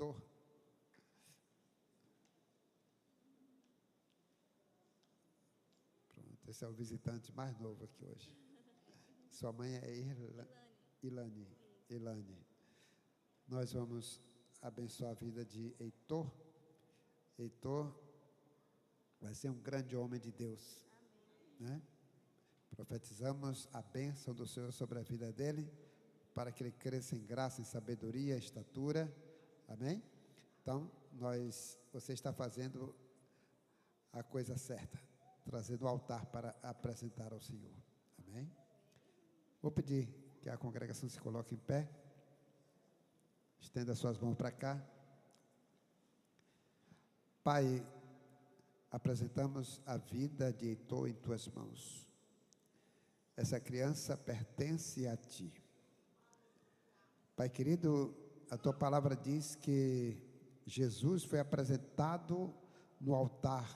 Heitor. Pronto, esse é o visitante mais novo aqui hoje. Sua mãe é Ilane. Nós vamos abençoar a vida de Heitor. Heitor vai ser um grande homem de Deus, né? Profetizamos a bênção do Senhor sobre a vida dele, para que ele cresça em graça, em sabedoria, estatura, amém? Então, você está fazendo a coisa certa, trazendo o altar para apresentar ao Senhor, amém? Vou pedir que a congregação se coloque em pé, estenda suas mãos para cá. Pai, apresentamos a vida de Heitor em tuas mãos. Essa criança pertence a ti. Pai querido, a tua palavra diz que Jesus foi apresentado no altar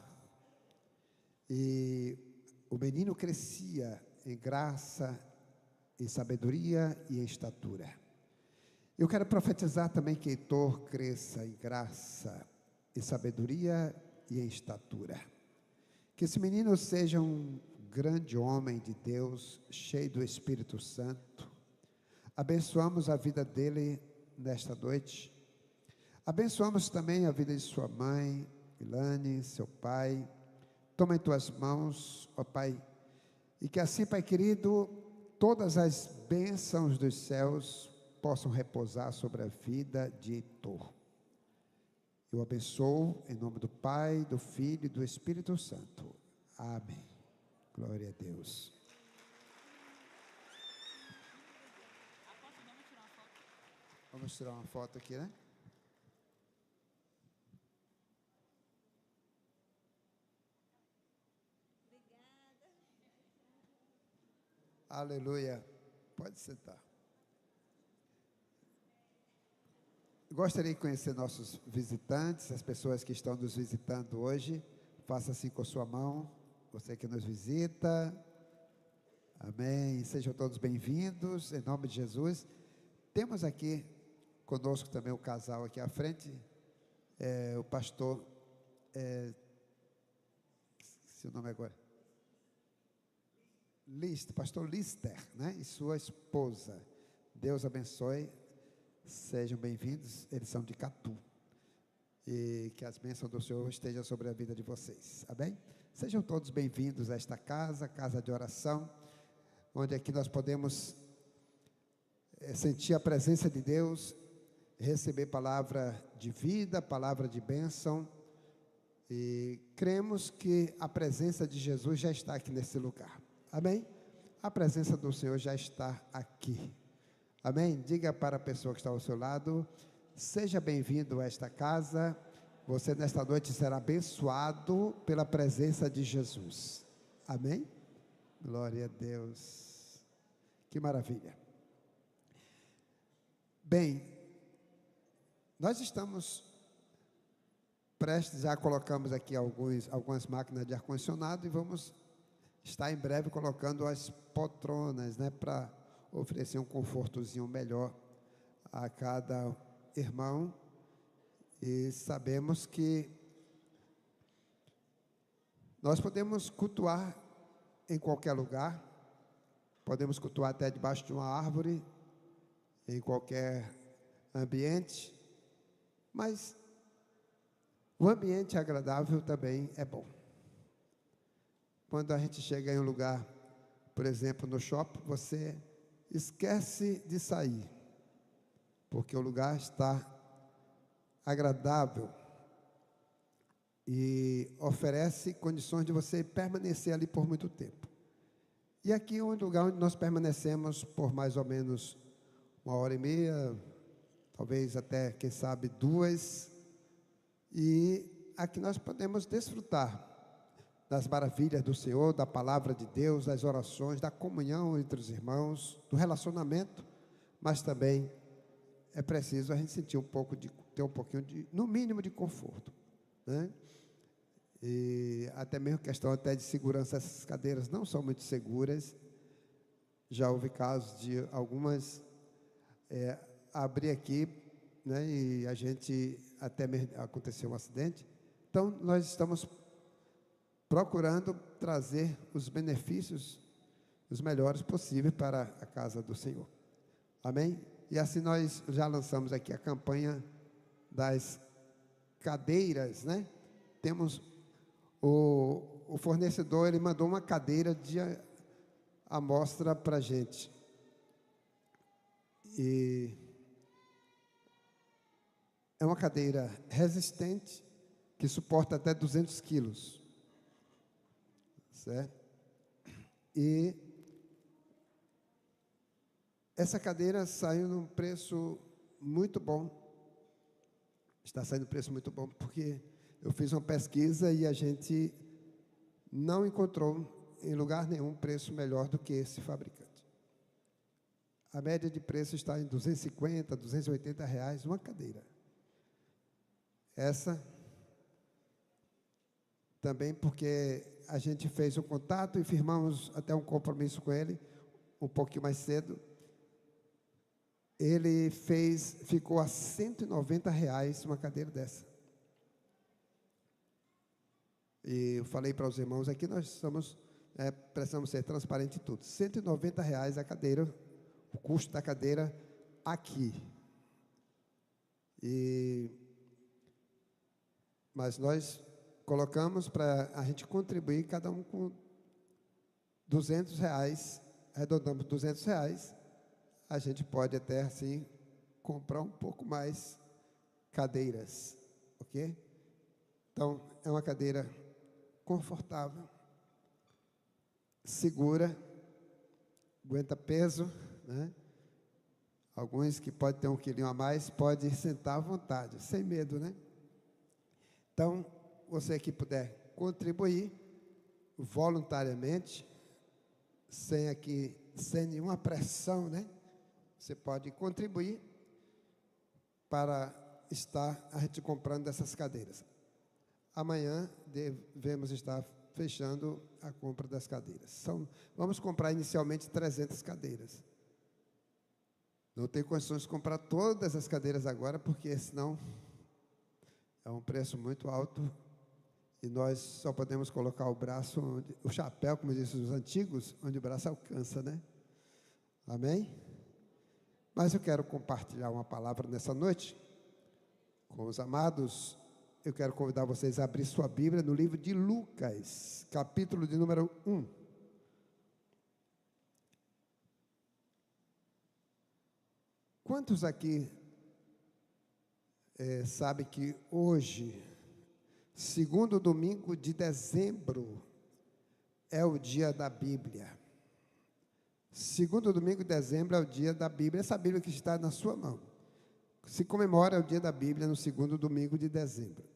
e o menino crescia em graça, em sabedoria e em estatura. Eu quero profetizar também que Heitor cresça em graça, em sabedoria e em estatura. Que esse menino seja um grande homem de Deus, cheio do Espírito Santo. Abençoamos a vida dele nesta noite. Abençoamos também a vida de sua mãe, Ilane, seu pai. Toma em tuas mãos, ó Pai, e que assim, Pai querido, todas as bênçãos dos céus possam repousar sobre a vida de Heitor. Eu abençoo em nome do Pai, do Filho e do Espírito Santo. Amém. Glória a Deus. Vamos tirar uma foto aqui, né? Obrigada. Aleluia. Pode sentar. Gostaria de conhecer nossos visitantes, as pessoas que estão nos visitando hoje. Faça assim com a sua mão. Você que nos visita, amém, sejam todos bem-vindos, em nome de Jesus. Temos aqui conosco também o casal aqui à frente, o pastor, seu nome agora? Pastor Lister, né? E sua esposa. Deus abençoe, sejam bem-vindos, eles são de Catu, e que as bênçãos do Senhor estejam sobre a vida de vocês, amém? Sejam todos bem-vindos a esta casa de oração, onde aqui nós podemos sentir a presença de Deus, receber palavra de vida, palavra de bênção, e cremos que a presença de Jesus já está aqui nesse lugar, amém? A presença do Senhor já está aqui, amém? Diga para a pessoa que está ao seu lado, seja bem-vindo a esta casa. Você nesta noite será abençoado pela presença de Jesus. Amém? Glória a Deus. Que maravilha. Bem, nós estamos prestes, já colocamos aqui algumas máquinas de ar-condicionado e vamos estar em breve colocando as poltronas, né, para oferecer um confortozinho melhor a cada irmão. E sabemos que nós podemos cultuar em qualquer lugar, podemos cultuar até debaixo de uma árvore, em qualquer ambiente, mas o ambiente agradável também é bom. Quando a gente chega em um lugar, por exemplo, no shopping, você esquece de sair, porque o lugar está agradável e oferece condições de você permanecer ali por muito tempo. E aqui é um lugar onde nós permanecemos por mais ou menos 1h30, talvez até, quem sabe, 2, e aqui nós podemos desfrutar das maravilhas do Senhor, da palavra de Deus, das orações, da comunhão entre os irmãos, do relacionamento, mas também é preciso a gente sentir ter um pouquinho de, no mínimo, de conforto, né? E até mesmo questão até de segurança, essas cadeiras não são muito seguras. Já houve casos de algumas abrir aqui né? E a gente até aconteceu um acidente. Então, nós estamos procurando trazer os benefícios, os melhores possíveis para a casa do Senhor. Amém? E assim nós já lançamos aqui a campanha das cadeiras, né? Temos o fornecedor, ele mandou uma cadeira de amostra para a gente. E é uma cadeira resistente, que suporta até 200 quilos. Certo? E essa cadeira saiu num preço muito bom. Está saindo um preço muito bom, porque eu fiz uma pesquisa e a gente não encontrou em lugar nenhum preço melhor do que esse fabricante. A média de preço está em R$250, R$280 uma cadeira. Essa também porque a gente fez um contato e firmamos até um compromisso com ele, um pouquinho mais cedo. Ele ficou a R$190 uma cadeira dessa. E eu falei para os irmãos aqui, nós precisamos ser transparentes em tudo. R$190 a cadeira, o custo da cadeira aqui. Mas nós colocamos para a gente contribuir, cada um com R$200, arredondamos R$200, a gente pode até assim comprar um pouco mais cadeiras, ok? Então, é uma cadeira confortável, segura, aguenta peso, né? Alguns que podem ter um quilinho a mais, pode sentar à vontade, sem medo, né? Então, você que puder contribuir voluntariamente, sem nenhuma pressão, né? Você pode contribuir para estar a gente comprando essas cadeiras. Amanhã devemos estar fechando a compra das cadeiras. Vamos comprar inicialmente 300 cadeiras. Não tenho condições de comprar todas as cadeiras agora, porque senão é um preço muito alto e nós só podemos colocar o chapéu, como dizem os antigos, onde o braço alcança, né? Amém? Mas eu quero compartilhar uma palavra nessa noite com os amados. Eu quero convidar vocês a abrir sua Bíblia no livro de Lucas, capítulo de número 1. Quantos aqui sabem que hoje, segundo domingo de dezembro, é o dia da Bíblia? Segundo domingo de dezembro é o dia da Bíblia. Essa Bíblia que está na sua mão. Se comemora o dia da Bíblia no segundo domingo de dezembro.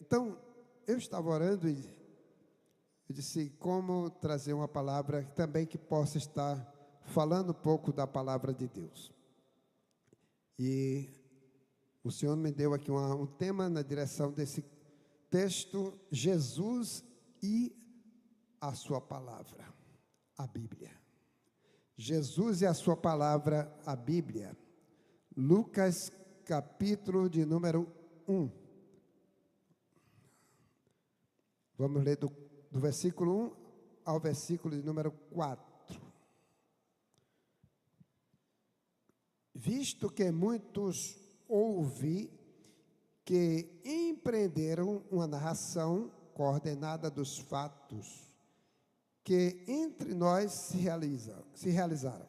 Então, eu estava orando e eu disse como trazer uma palavra também que possa estar falando um pouco da palavra de Deus. E o Senhor me deu aqui um tema na direção desse texto: Jesus e a sua palavra, a Bíblia. Jesus e a sua palavra, a Bíblia. Lucas, capítulo de número 1. Vamos ler do versículo 1 ao versículo de número 4. Visto que muitos ouvi que empreenderam uma narração coordenada dos fatos que entre nós se realizaram,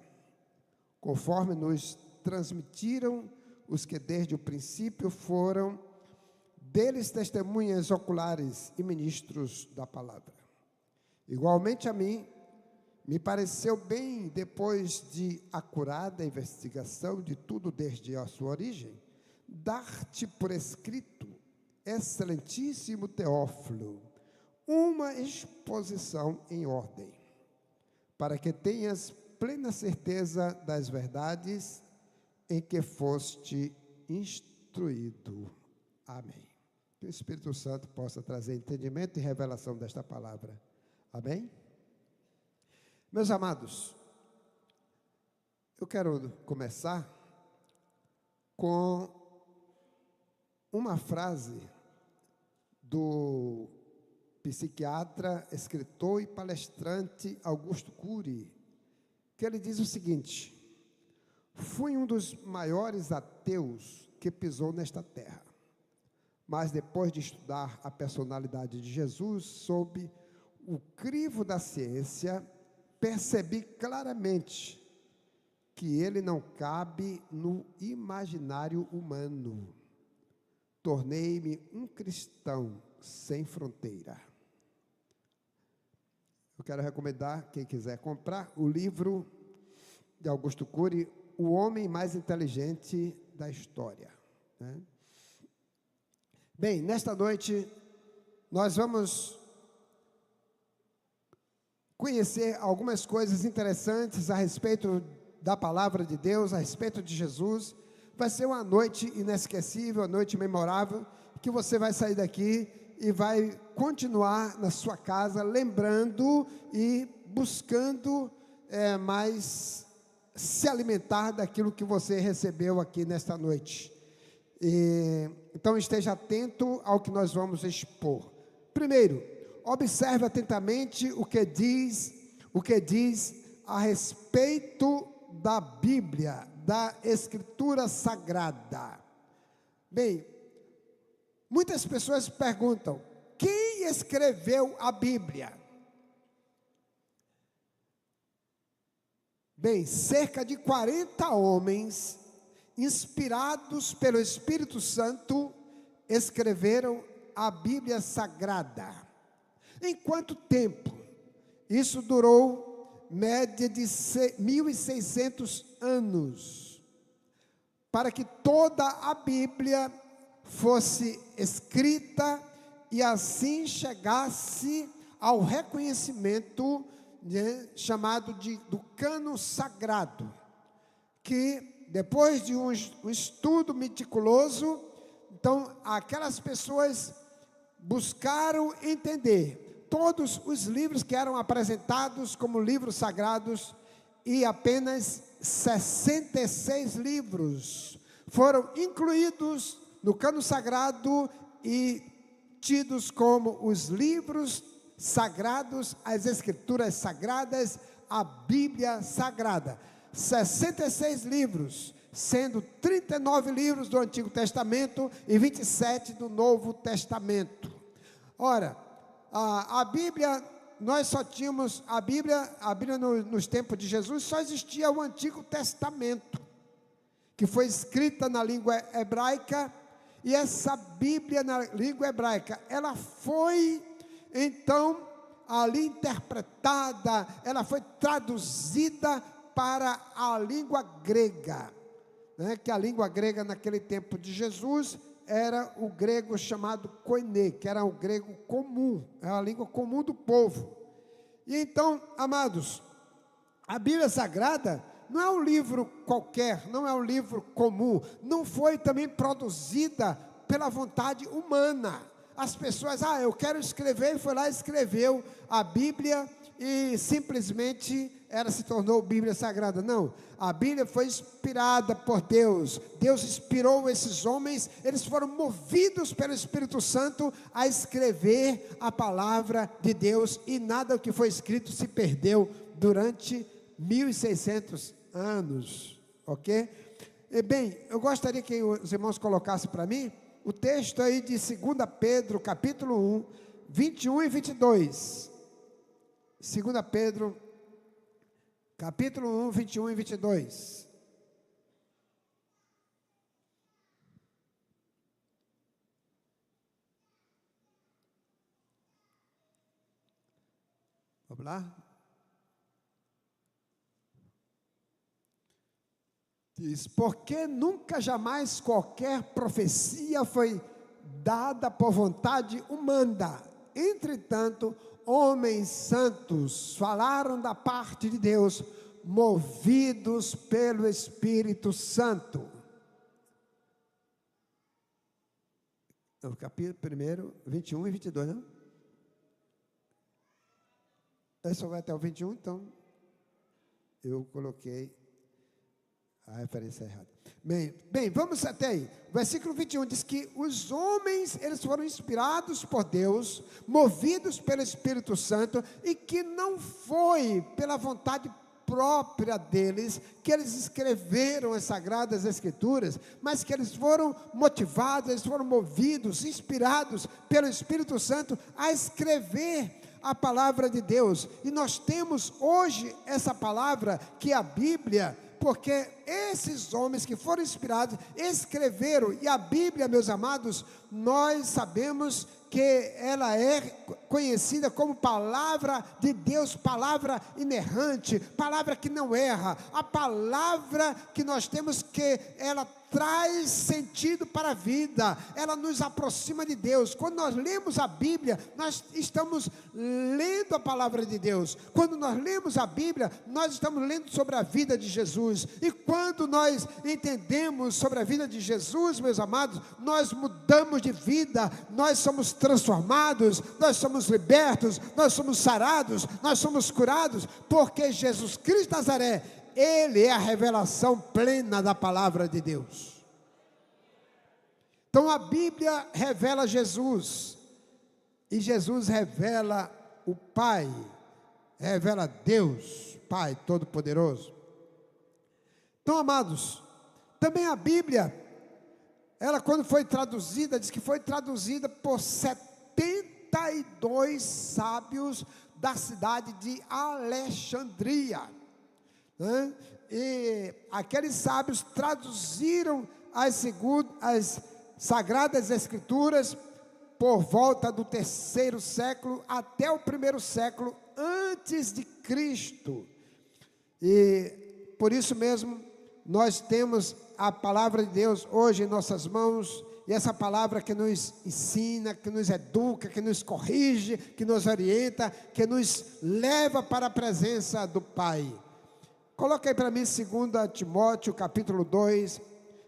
conforme nos transmitiram os que desde o princípio foram deles testemunhas oculares e ministros da palavra. Igualmente a mim, me pareceu bem, depois de acurada investigação de tudo desde a sua origem, dar-te por escrito, excelentíssimo Teófilo, uma exposição em ordem, para que tenhas plena certeza das verdades em que foste instruído. Amém. Que o Espírito Santo possa trazer entendimento e revelação desta palavra. Amém? Meus amados, eu quero começar com uma frase do psiquiatra, escritor e palestrante Augusto Cury, que ele diz o seguinte: fui um dos maiores ateus que pisou nesta terra, mas depois de estudar a personalidade de Jesus sob o crivo da ciência, percebi claramente que ele não cabe no imaginário humano. Tornei-me um cristão sem fronteira. Eu quero recomendar, quem quiser comprar, o livro de Augusto Cury, O Homem Mais Inteligente da História, né? Bem, nesta noite, nós vamos conhecer algumas coisas interessantes a respeito da palavra de Deus, a respeito de Jesus. Vai ser uma noite inesquecível, uma noite memorável, que você vai sair daqui e vai continuar na sua casa, lembrando e buscando mais se alimentar daquilo que você recebeu aqui nesta noite. Então esteja atento ao que nós vamos expor. Primeiro, observe atentamente o que diz a respeito da Bíblia, da Escritura Sagrada. Bem, muitas pessoas perguntam: quem escreveu a Bíblia? Bem, cerca de 40 homens, inspirados pelo Espírito Santo, escreveram a Bíblia Sagrada. Em quanto tempo? Isso durou média de 1.600 anos, para que toda a Bíblia fosse escrita e assim chegasse ao reconhecimento, né, chamado do cânon sagrado, que depois de um estudo meticuloso, então aquelas pessoas buscaram entender todos os livros que eram apresentados como livros sagrados, e apenas 66 livros foram incluídos no cânon sagrado e tidos como os livros sagrados, as Escrituras Sagradas, a Bíblia Sagrada. 66 livros, sendo 39 livros do Antigo Testamento e 27 do Novo Testamento. Ora, a Bíblia, nós só tínhamos a Bíblia nos tempos de Jesus, só existia o Antigo Testamento, que foi escrita na língua hebraica, e essa Bíblia na língua hebraica, ela foi, então, ali interpretada, ela foi traduzida para a língua grega, né? Que a língua grega naquele tempo de Jesus era o grego chamado koiné, que era o grego comum, era a língua comum do povo. E então, amados, a Bíblia Sagrada não é um livro qualquer, não é um livro comum, não foi também produzida pela vontade humana. As pessoas, eu quero escrever, e foi lá e escreveu a Bíblia e simplesmente ela se tornou Bíblia Sagrada. Não, a Bíblia foi inspirada por Deus. Deus inspirou esses homens, eles foram movidos pelo Espírito Santo a escrever a palavra de Deus, e nada do que foi escrito se perdeu durante 1.600 anos, ok? E bem, eu gostaria que os irmãos colocassem para mim o texto aí de 2 Pedro, capítulo 1, 21 e 22. 2 Pedro, capítulo 1, 21 e 22. Vamos lá? Diz: porque nunca jamais qualquer profecia foi dada por vontade humana. Entretanto, homens santos falaram da parte de Deus, movidos pelo Espírito Santo. No capítulo 1, 21 e 22, não? Só vai até o 21, então eu coloquei A referência é errada. Bem, vamos até aí. O versículo 21 diz que os homens, eles foram inspirados por Deus, movidos pelo Espírito Santo, e que não foi pela vontade própria deles que eles escreveram as Sagradas Escrituras, mas que eles foram motivados, eles foram movidos, inspirados pelo Espírito Santo a escrever a palavra de Deus. E nós temos hoje essa palavra, que é a Bíblia, porque esses homens que foram inspirados escreveram. E a Bíblia, meus amados, nós sabemos que ela é conhecida como palavra de Deus, palavra inerrante, palavra que não erra, a palavra que nós temos, que ela traz sentido para a vida, ela nos aproxima de Deus. Quando nós lemos a Bíblia, nós estamos lendo a palavra de Deus. Quando nós lemos a Bíblia, nós estamos lendo sobre a vida de Jesus. E quando nós entendemos sobre a vida de Jesus, meus amados, nós mudamos de vida, nós somos transformados, nós somos libertos, nós somos sarados, nós somos curados, porque Jesus Cristo de Nazaré, Ele é a revelação plena da palavra de Deus. Então a Bíblia revela Jesus, e Jesus revela o Pai, revela Deus, Pai Todo-Poderoso. Então, amados, também a Bíblia, ela quando foi traduzida, diz que foi traduzida por 72 sábios da cidade de Alexandria. E aqueles sábios traduziram as Sagradas Escrituras por volta do 3º século até o 1º século antes de Cristo. E por isso mesmo nós temos a palavra de Deus hoje em nossas mãos, e essa palavra que nos ensina, que nos educa, que nos corrige, que nos orienta, que nos leva para a presença do Pai. Coloca aí para mim 2 Timóteo capítulo 2,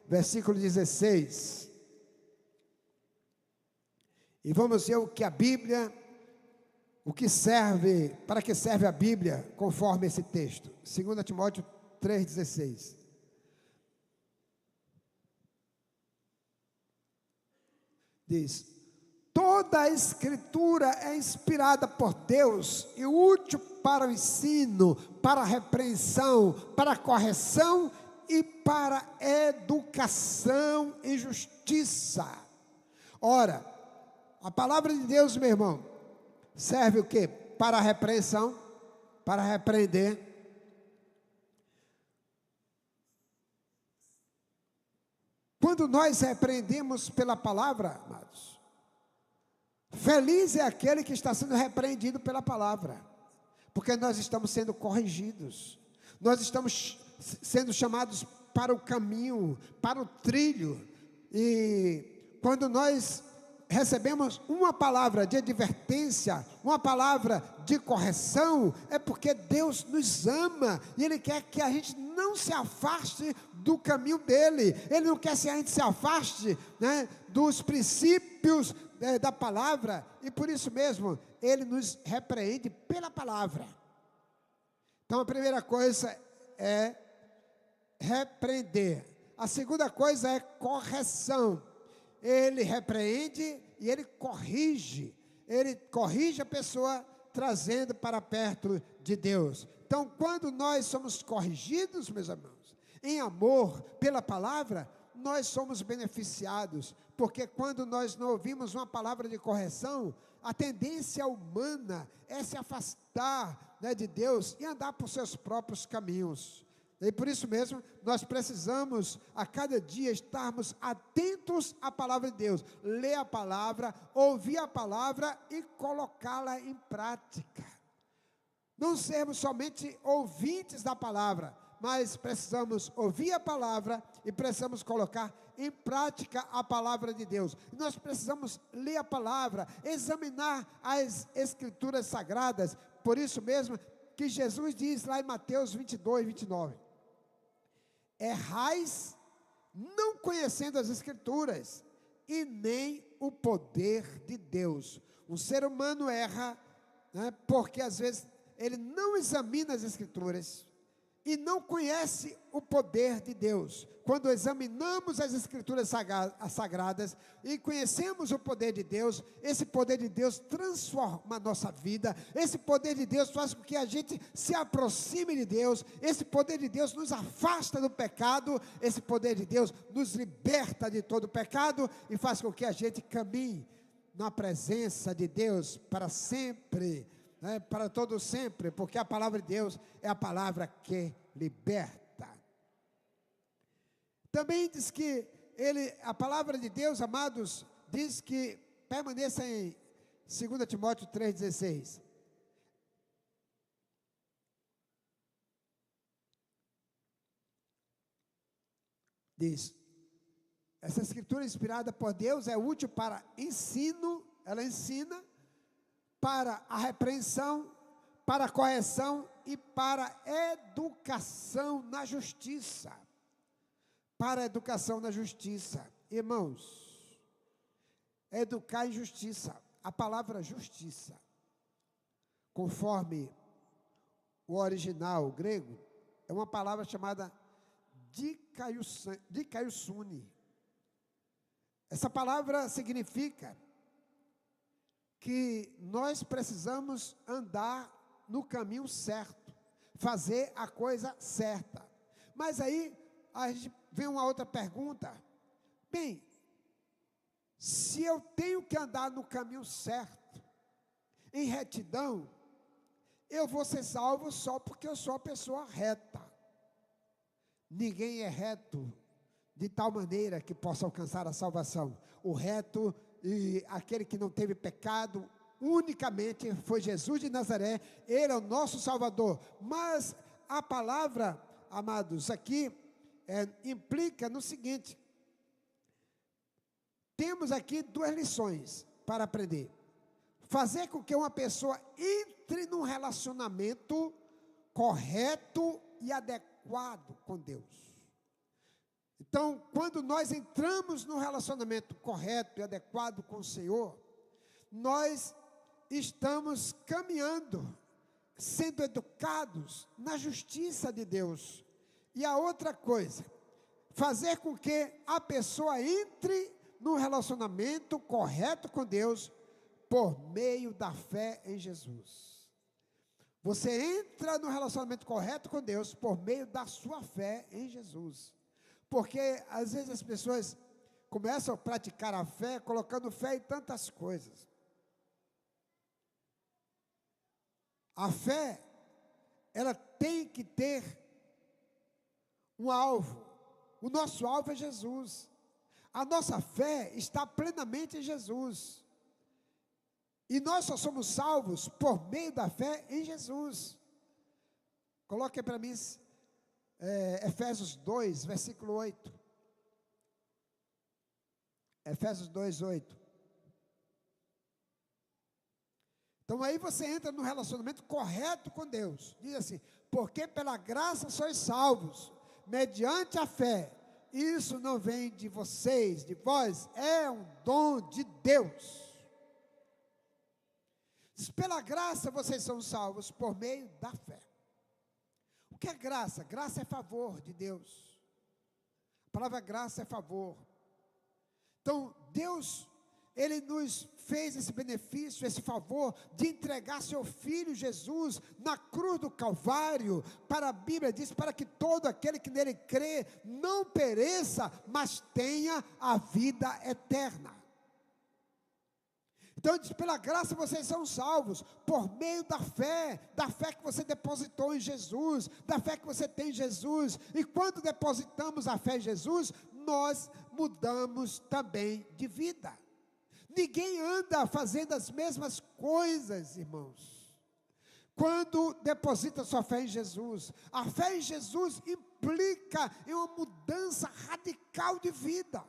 versículo 16. E vamos ver o que a Bíblia, para que serve a Bíblia, conforme esse texto. 2 Timóteo 3,16. Diz: toda a Escritura é inspirada por Deus e útil para o ensino, para a repreensão, para a correção e para a educação em justiça. Ora, a palavra de Deus, meu irmão, serve o quê? Para a repreensão, para repreender. Quando nós repreendemos pela palavra, amados, feliz é aquele que está sendo repreendido pela palavra, porque nós estamos sendo corrigidos, nós estamos sendo chamados para o caminho, para o trilho. E quando nós recebemos uma palavra de advertência, uma palavra de correção, é porque Deus nos ama, e Ele quer que a gente não se afaste do caminho dEle. Ele não quer que a gente se afaste, dos princípios da palavra, e por isso mesmo, Ele nos repreende pela palavra. Então a primeira coisa é repreender, a segunda coisa é correção. Ele repreende e Ele corrige a pessoa, trazendo para perto de Deus. Então, quando nós somos corrigidos, meus irmãos, em amor pela palavra, nós somos beneficiados, porque quando nós não ouvimos uma palavra de correção, a tendência humana é se afastar, de Deus e andar por seus próprios caminhos. E por isso mesmo, nós precisamos a cada dia estarmos atentos à palavra de Deus, ler a palavra, ouvir a palavra e colocá-la em prática. Não sermos somente ouvintes da palavra, mas precisamos ouvir a palavra e precisamos colocar em prática a palavra de Deus. Nós precisamos ler a palavra, examinar as Escrituras Sagradas. Por isso mesmo que Jesus diz lá em Mateus 22, 29. Errais não conhecendo as Escrituras e nem o poder de Deus. O ser humano erra, porque às vezes ele não examina as Escrituras, e não conhece o poder de Deus. Quando examinamos as Escrituras sagradas e conhecemos o poder de Deus, esse poder de Deus transforma a nossa vida, esse poder de Deus faz com que a gente se aproxime de Deus, esse poder de Deus nos afasta do pecado, esse poder de Deus nos liberta de todo pecado e faz com que a gente caminhe na presença de Deus para sempre, né, para todo sempre, porque a palavra de Deus é a palavra que liberta. Também diz que a palavra de Deus, amados, diz que permaneça em 2 Timóteo 3,16. Diz, essa escritura inspirada por Deus é útil para ensino, ela ensina, para a repreensão, para a correção e para a educação na justiça. Para a educação na justiça. Irmãos, educar em justiça. A palavra justiça, conforme o original grego, é uma palavra chamada dikaiosune. Essa palavra significa que nós precisamos andar no caminho certo, fazer a coisa certa. Mas aí a gente vem uma outra pergunta. Bem, se eu tenho que andar no caminho certo, em retidão, eu vou ser salvo só porque eu sou a pessoa reta. Ninguém é reto de tal maneira que possa alcançar a salvação. O reto e aquele que não teve pecado, unicamente foi Jesus de Nazaré, Ele é o nosso Salvador. Mas a palavra, amados, aqui implica no seguinte: temos aqui duas lições para aprender. Fazer com que uma pessoa entre num relacionamento correto e adequado com Deus. Então, quando nós entramos no relacionamento correto e adequado com o Senhor, nós estamos caminhando, sendo educados na justiça de Deus. E a outra coisa, fazer com que a pessoa entre no relacionamento correto com Deus por meio da fé em Jesus. Você entra no relacionamento correto com Deus por meio da sua fé em Jesus. Porque às vezes as pessoas começam a praticar a fé colocando fé em tantas coisas. A fé, ela tem que ter um alvo. O nosso alvo é Jesus. A nossa fé está plenamente em Jesus. E nós só somos salvos por meio da fé em Jesus. Coloque para mim Efésios 2, versículo 8. Efésios 2, 8. Então aí você entra no relacionamento correto com Deus. Diz assim: porque pela graça sois salvos, mediante a fé. Isso não vem de vocês, de vós, é um dom de Deus. Diz, pela graça vocês são salvos por meio da fé. O que é graça? Graça é favor de Deus. A palavra graça é favor. Então, Deus, Ele nos fez esse benefício, esse favor de entregar seu Filho Jesus na cruz do Calvário. Para a Bíblia diz, para que todo aquele que nele crê não pereça, mas tenha a vida eterna. Então diz, pela graça vocês são salvos, por meio da fé que você depositou em Jesus, da fé que você tem em Jesus. E quando depositamos a fé em Jesus, nós mudamos também de vida. Ninguém anda fazendo as mesmas coisas, irmãos. Quando deposita sua fé em Jesus, a fé em Jesus implica em uma mudança radical de vida.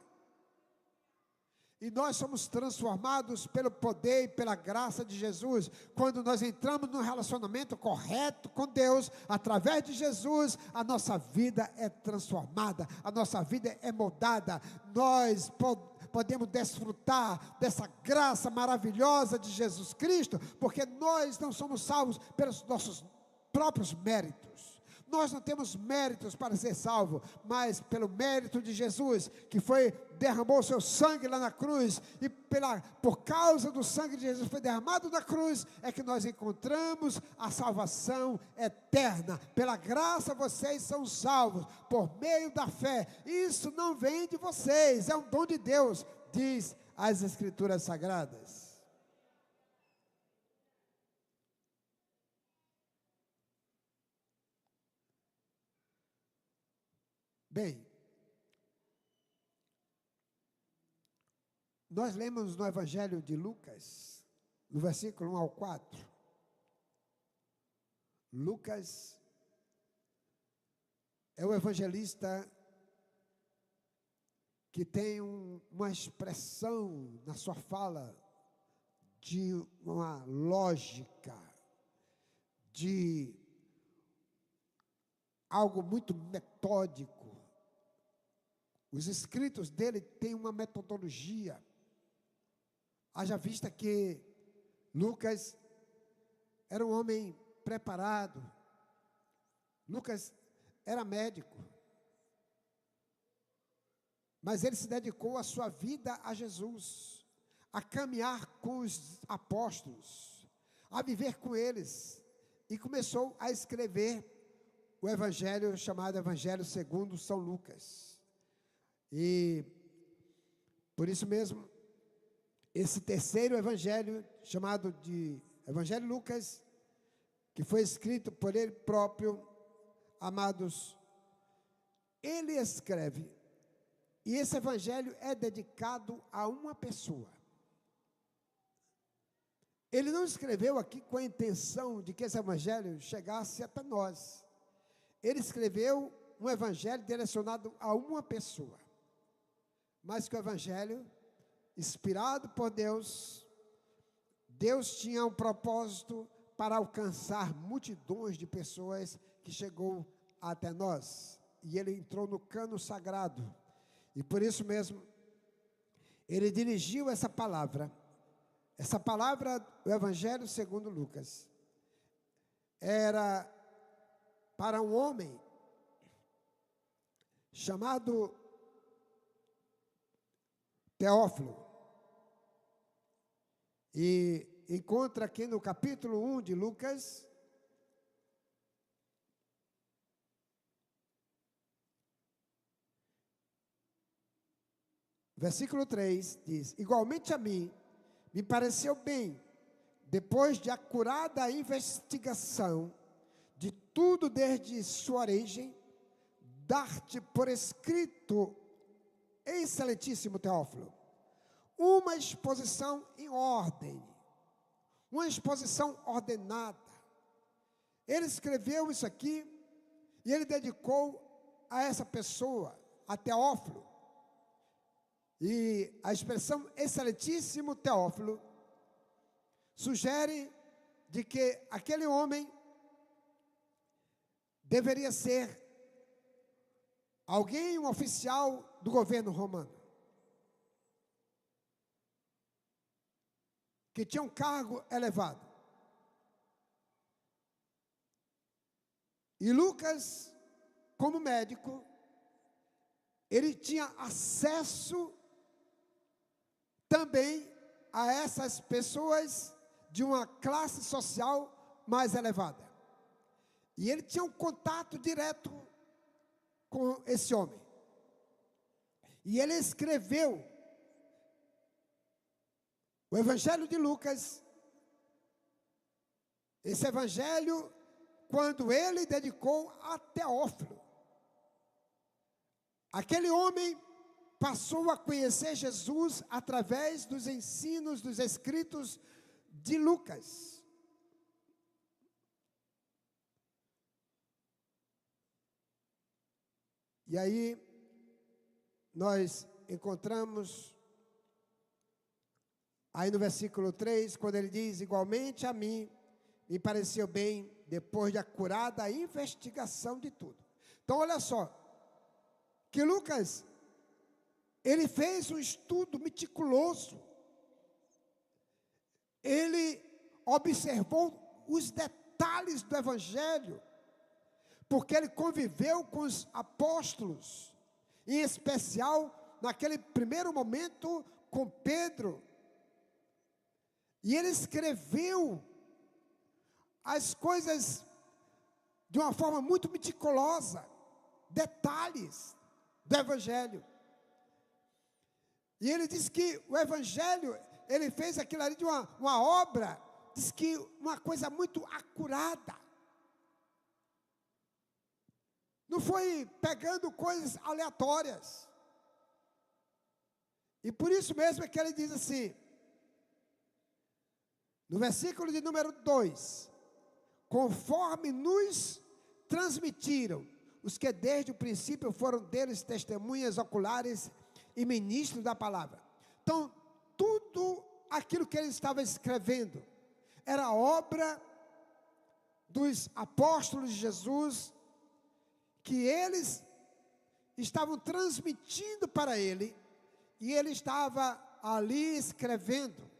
E nós somos transformados pelo poder e pela graça de Jesus. Quando nós entramos num relacionamento correto com Deus, através de Jesus, a nossa vida é transformada, a nossa vida é moldada. Nós podemos desfrutar dessa graça maravilhosa de Jesus Cristo, porque nós não somos salvos pelos nossos próprios méritos. Nós não temos méritos para ser salvos, mas pelo mérito de Jesus, que derramou o seu sangue lá na cruz, e por causa do sangue de Jesus que foi derramado na cruz, é que nós encontramos a salvação eterna. Pela graça vocês são salvos, por meio da fé. Isso não vem de vocês, é um dom de Deus, diz as Escrituras Sagradas. Bem, nós lemos no Evangelho de Lucas, no versículo 1 ao 4. Lucas é o evangelista que tem uma expressão na sua fala de uma lógica, de algo muito metódico. Os escritos dele têm uma metodologia. Haja vista que Lucas era um homem preparado. Lucas era médico. Mas ele se dedicou a sua vida a Jesus, a caminhar com os apóstolos, a viver com eles. E começou a escrever o evangelho chamado Evangelho segundo São Lucas. E, por isso mesmo, esse terceiro evangelho, chamado de Evangelho Lucas, que foi escrito por ele próprio, amados, ele escreve, e esse evangelho é dedicado a uma pessoa. Ele não escreveu aqui com a intenção de que esse evangelho chegasse até nós. Ele escreveu um evangelho direcionado a uma pessoa. Mas que o evangelho, inspirado por Deus, Deus tinha um propósito para alcançar multidões de pessoas que chegou até nós. E ele entrou no cano sagrado. E por isso mesmo, ele dirigiu essa palavra, o Evangelho segundo Lucas, era para um homem chamado Teófilo. E encontra aqui no capítulo 1 de Lucas, versículo 3, diz: igualmente a mim, me pareceu bem, depois de acurada investigação de tudo desde sua origem, dar-te por escrito, excelentíssimo Teófilo, uma exposição em ordem, uma exposição ordenada. Ele escreveu isso aqui, e ele dedicou a essa pessoa, a Teófilo. E a expressão excelentíssimo Teófilo sugere de que aquele homem deveria ser alguém, um oficial do governo romano, que tinha um cargo elevado. E Lucas, como médico, ele tinha acesso também a essas pessoas de uma classe social mais elevada. E ele tinha um contato direto com esse homem. E ele escreveu o Evangelho de Lucas, esse Evangelho, quando ele dedicou a Teófilo. Aquele homem passou a conhecer Jesus através dos ensinos, dos escritos de Lucas. E aí, nós encontramos, aí no versículo 3, quando ele diz: igualmente a mim, me pareceu bem, depois de acurada investigação de tudo. Então, olha só, que Lucas, ele fez um estudo meticuloso, ele observou os detalhes do Evangelho, porque ele conviveu com os apóstolos, em especial naquele primeiro momento com Pedro, e ele escreveu as coisas de uma forma muito meticulosa, detalhes do Evangelho. E ele diz que o Evangelho, ele fez aquilo ali de uma obra, diz que uma coisa muito acurada. Não foi pegando coisas aleatórias. E por isso mesmo é que ele diz assim, no versículo de número 2, conforme nos transmitiram os que desde o princípio foram deles testemunhas oculares e ministros da palavra. Então, tudo aquilo que ele estava escrevendo era obra dos apóstolos de Jesus, que eles estavam transmitindo para ele, e ele estava ali escrevendo.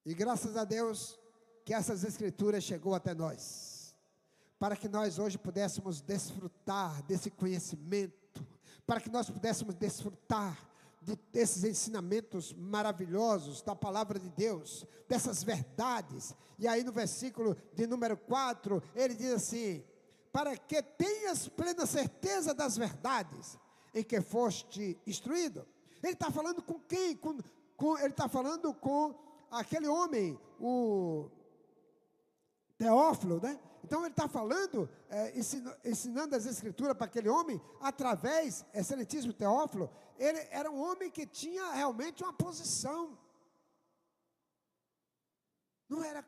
E graças a Deus que essas escrituras chegou até nós, para que nós hoje pudéssemos desfrutar desse conhecimento, para que nós pudéssemos desfrutar desses ensinamentos maravilhosos da palavra de Deus, dessas verdades. E aí no versículo de número 4, ele diz assim, para que tenhas plena certeza das verdades em que foste instruído. Ele está falando com quem? Ele está falando com aquele homem, o Teófilo, né? Então ele está falando, ensinando as escrituras para aquele homem, através, excelentíssimo Teófilo, ele era um homem que tinha realmente uma posição. Não era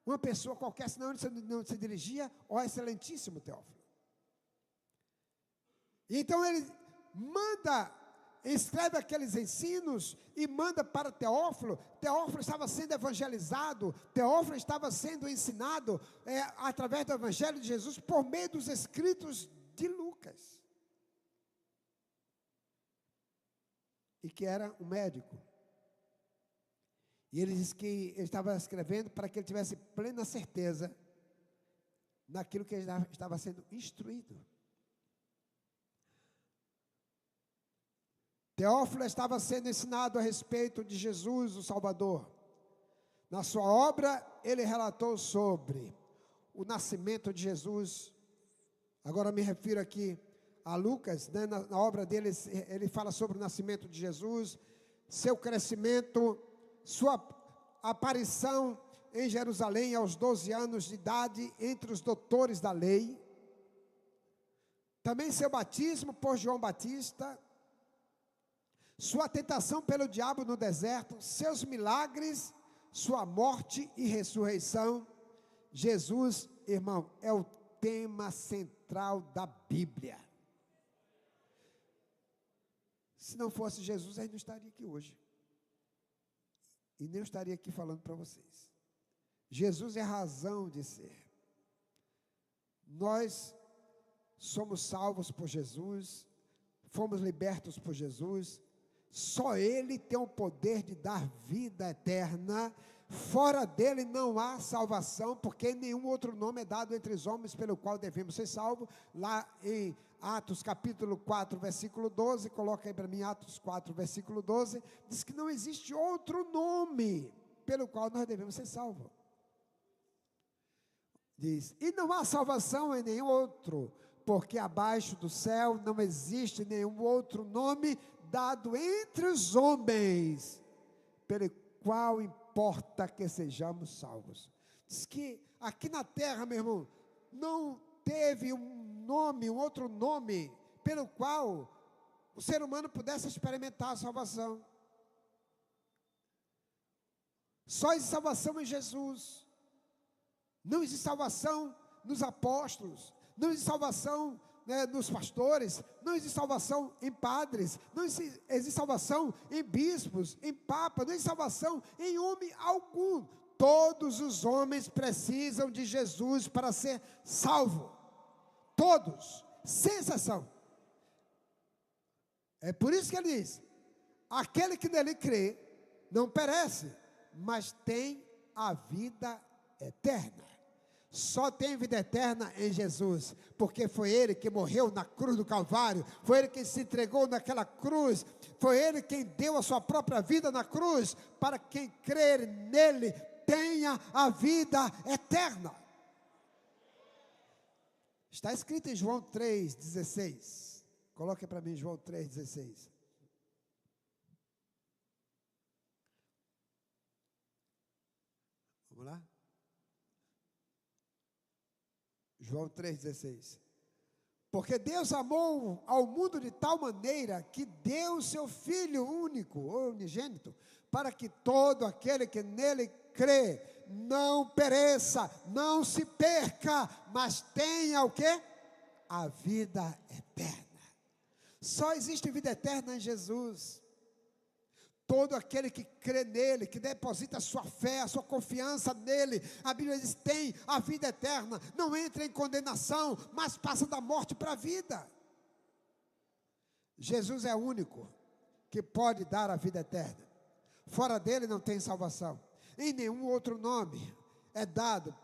uma pessoa qualquer, senão ele não se dirigia ao excelentíssimo Teófilo. Então ele escreve aqueles ensinos e manda para Teófilo. Teófilo estava sendo evangelizado, Teófilo estava sendo ensinado através do Evangelho de Jesus, por meio dos escritos de Lucas, e que era um médico. E ele diz que ele estava escrevendo para que ele tivesse plena certeza naquilo que ele estava sendo instruído. Teófilo estava sendo ensinado a respeito de Jesus, o Salvador. Na sua obra, ele relatou sobre o nascimento de Jesus. Agora me refiro aqui a Lucas, né? Na obra dele, ele fala sobre o nascimento de Jesus, seu crescimento, sua aparição em Jerusalém aos 12 anos de idade, entre os doutores da lei. Também seu batismo por João Batista, sua tentação pelo diabo no deserto, seus milagres, sua morte e ressurreição. Jesus, irmão, é o tema central da Bíblia. Se não fosse Jesus, a gente não estaria aqui hoje. E nem eu estaria aqui falando para vocês. Jesus é a razão de ser. Nós somos salvos por Jesus, fomos libertos por Jesus. Só Ele tem o poder de dar vida eterna. Fora dele não há salvação, porque nenhum outro nome é dado entre os homens pelo qual devemos ser salvos. Lá em Atos capítulo 4, versículo 12, coloca aí para mim Atos 4, versículo 12, diz que não existe outro nome pelo qual nós devemos ser salvos. Diz, e não há salvação em nenhum outro, porque abaixo do céu não existe nenhum outro nome dado entre os homens, pelo qual importa que sejamos salvos. Diz que aqui na terra, meu irmão, não teve um outro nome, pelo qual o ser humano pudesse experimentar a salvação. Só existe salvação em Jesus. Não existe salvação nos apóstolos, não existe salvação nos pastores, não existe salvação em padres, não existe salvação em bispos, em papas, não existe salvação em homem algum. Todos os homens precisam de Jesus para ser salvo. Todos, sem exceção. É por isso que ele diz, aquele que nele crê, não perece, mas tem a vida eterna. Só tem vida eterna em Jesus, porque foi Ele que morreu na cruz do Calvário, foi Ele quem se entregou naquela cruz, foi Ele quem deu a sua própria vida na cruz, para quem crer nele tenha a vida eterna. Está escrito em João 3,16. Coloque para mim João 3,16. Vamos lá? João 3,16. Porque Deus amou ao mundo de tal maneira que deu o seu Filho único, ou unigênito, para que todo aquele que nele crê não pereça, não se perca, mas tenha o quê? A vida eterna. Só existe vida eterna em Jesus. Todo aquele que crê nele, que deposita a sua fé, a sua confiança nele, a Bíblia diz, tem a vida eterna, não entra em condenação, mas passa da morte para a vida. Jesus é o único que pode dar a vida eterna. Fora dele não tem salvação. Em nenhum outro nome é dado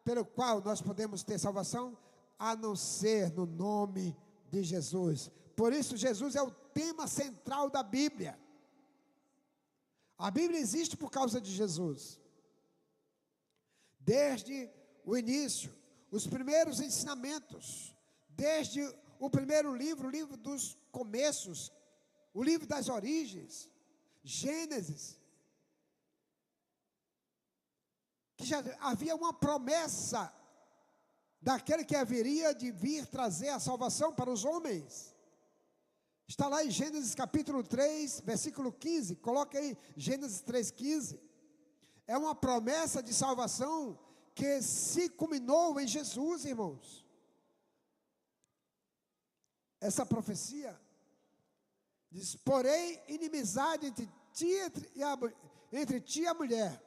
pelo qual nós podemos ter salvação, a não ser no nome de Jesus. Por isso Jesus é o tema central da Bíblia. A Bíblia existe por causa de Jesus. Desde o início, os primeiros ensinamentos, desde o primeiro livro, o livro dos começos, o livro das origens, Gênesis, que já havia uma promessa daquele que haveria de vir trazer a salvação para os homens. Está lá em Gênesis capítulo 3, versículo 15, coloca aí, Gênesis 3,15, é uma promessa de salvação que se culminou em Jesus, irmãos. Essa profecia diz, porém, inimizade entre ti e a mulher.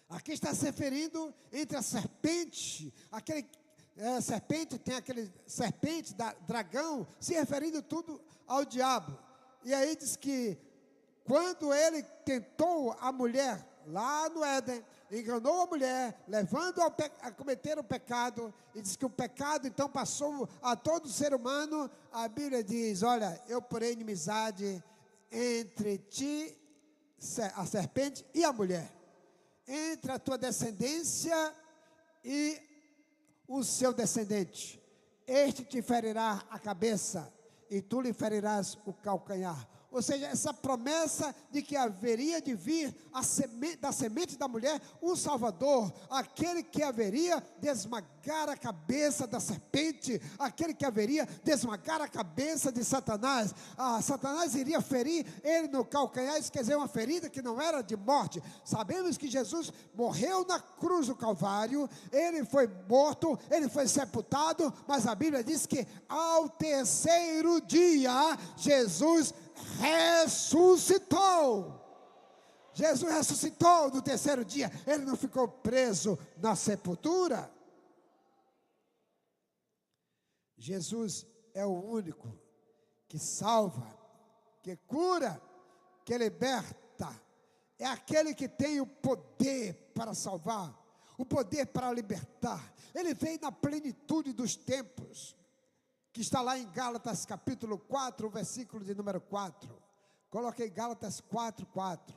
Aqui está se referindo entre a serpente, serpente, tem aquele serpente, dragão, se referindo tudo ao diabo. E aí diz que quando ele tentou a mulher lá no Éden, enganou a mulher, levando a cometer o pecado, e diz que o pecado então passou a todo ser humano. A Bíblia diz, olha, eu porei inimizade entre ti, a serpente, e a mulher, entre a tua descendência e o seu descendente. Este te ferirá a cabeça e tu lhe ferirás o calcanhar. Ou seja, essa promessa de que haveria de vir da semente da mulher um Salvador, aquele que haveria de esmagar a cabeça da serpente, aquele que haveria de esmagar a cabeça de Satanás. Satanás iria ferir ele no calcanhar, isso quer dizer, uma ferida que não era de morte. Sabemos que Jesus morreu na cruz do Calvário, ele foi morto, ele foi sepultado, mas a Bíblia diz que ao terceiro dia, Jesus ressuscitou. Jesus ressuscitou no terceiro dia. Ele não ficou preso na sepultura. Jesus é o único que salva, que cura, que liberta. É aquele que tem o poder para salvar, o poder para libertar. Ele veio na plenitude dos tempos, que está lá em Gálatas capítulo 4, versículo de número 4. Coloquei Gálatas 4:4.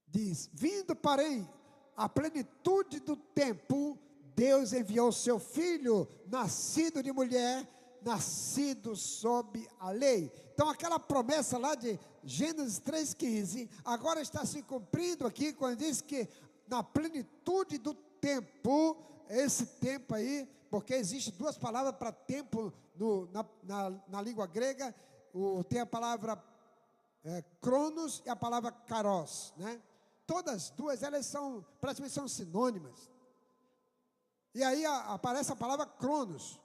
Diz, vindo porém a plenitude do tempo, Deus enviou seu Filho, nascido de mulher, nascido sob a lei. Então aquela promessa lá de Gênesis 3,15, agora está se cumprindo aqui, quando diz que na plenitude do tempo, esse tempo aí, porque existe duas palavras para tempo na língua grega, tem a palavra cronos e a palavra kairos, né? Todas duas, elas praticamente são sinônimas. E aí aparece a palavra cronos,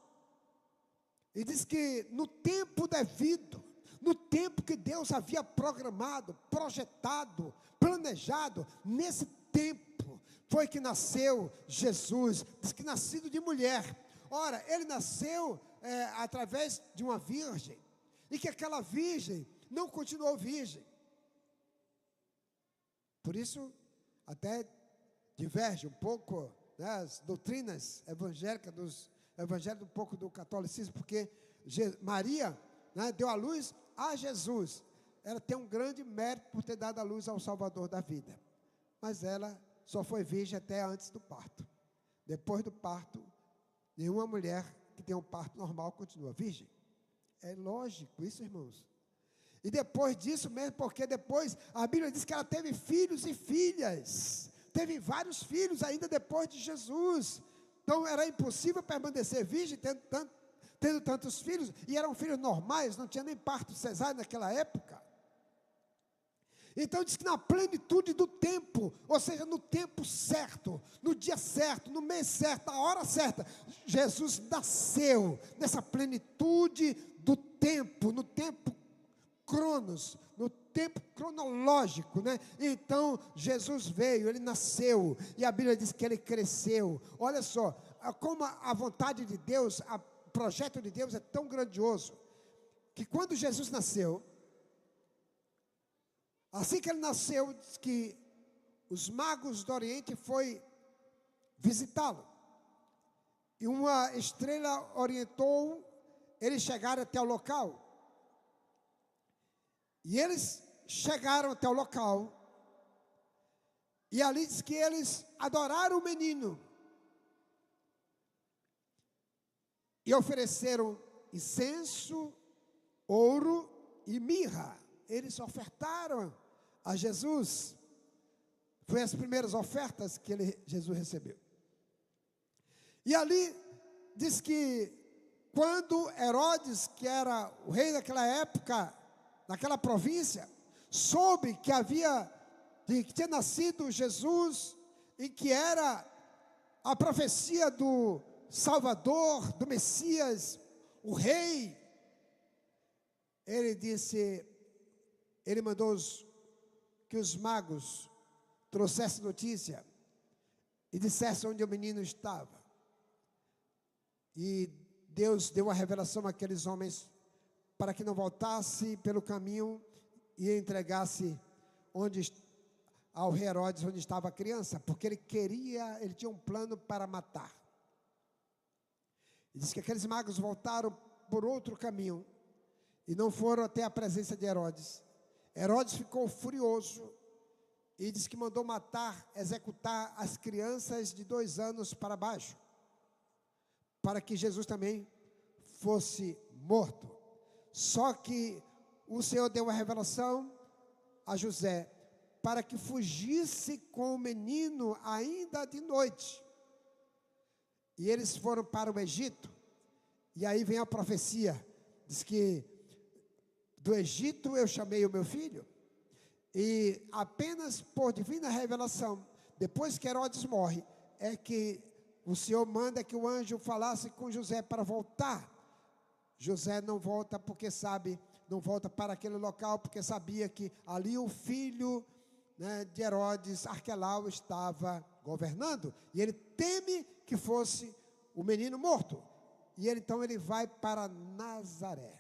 e diz que no tempo devido, no tempo que Deus havia programado, projetado, planejado, nesse tempo foi que nasceu Jesus. Diz que nascido de mulher. Ora, ele nasceu através de uma virgem, e que aquela virgem não continuou virgem. Por isso, até diverge um pouco, né, as doutrinas evangélicas, evangelho um pouco do catolicismo, porque Maria, né, deu a luz a Jesus. Ela tem um grande mérito por ter dado a luz ao Salvador da vida, mas ela só foi virgem até antes do parto. Depois do parto, nenhuma mulher que tem um parto normal continua virgem. É lógico isso, irmãos. E depois disso mesmo, porque depois a Bíblia diz que ela teve filhos e filhas, teve vários filhos ainda depois de Jesus. Então era impossível permanecer virgem tendo tantos filhos, e eram filhos normais, não tinha nem parto cesáreo naquela época. Então diz que na plenitude do tempo, ou seja, no tempo certo, no dia certo, no mês certo, na hora certa, Jesus nasceu nessa plenitude do tempo, no tempo cronos, no tempo cronológico, né? Então Jesus veio, ele nasceu, e a Bíblia diz que ele cresceu. Olha só, como a vontade de Deus, o projeto de Deus é tão grandioso, que quando Jesus nasceu, assim que ele nasceu, diz que os magos do Oriente foi visitá-lo, e uma estrela orientou eles chegaram até o local. E eles chegaram até o local, e ali diz que eles adoraram o menino, e ofereceram incenso, ouro e mirra. Eles ofertaram a Jesus. Foi as primeiras ofertas que Jesus recebeu. E ali diz que quando Herodes, que era o rei daquela época, naquela província, soube que tinha nascido Jesus, e que era a profecia do Salvador, do Messias, o rei, ele mandou que os magos trouxessem notícia e dissessem onde o menino estava. E Deus deu a revelação àqueles homens para que não voltasse pelo caminho e entregasse ao rei Herodes onde estava a criança, porque ele tinha um plano para matar. E diz que aqueles magos voltaram por outro caminho e não foram até a presença de Herodes. Herodes ficou furioso e diz que mandou executar as crianças de 2 anos para baixo, para que Jesus também fosse morto. Só que o Senhor deu a revelação a José para que fugisse com o menino ainda de noite. E eles foram para o Egito. E aí vem a profecia, diz que do Egito eu chamei o meu filho. E apenas por divina revelação, depois que Herodes morre, é que o Senhor manda que o anjo falasse com José para voltar. José não volta não volta para aquele local, porque sabia que ali o filho, né, de Herodes, Arquelau, estava governando, e ele teme que fosse o menino morto. E então ele vai para Nazaré.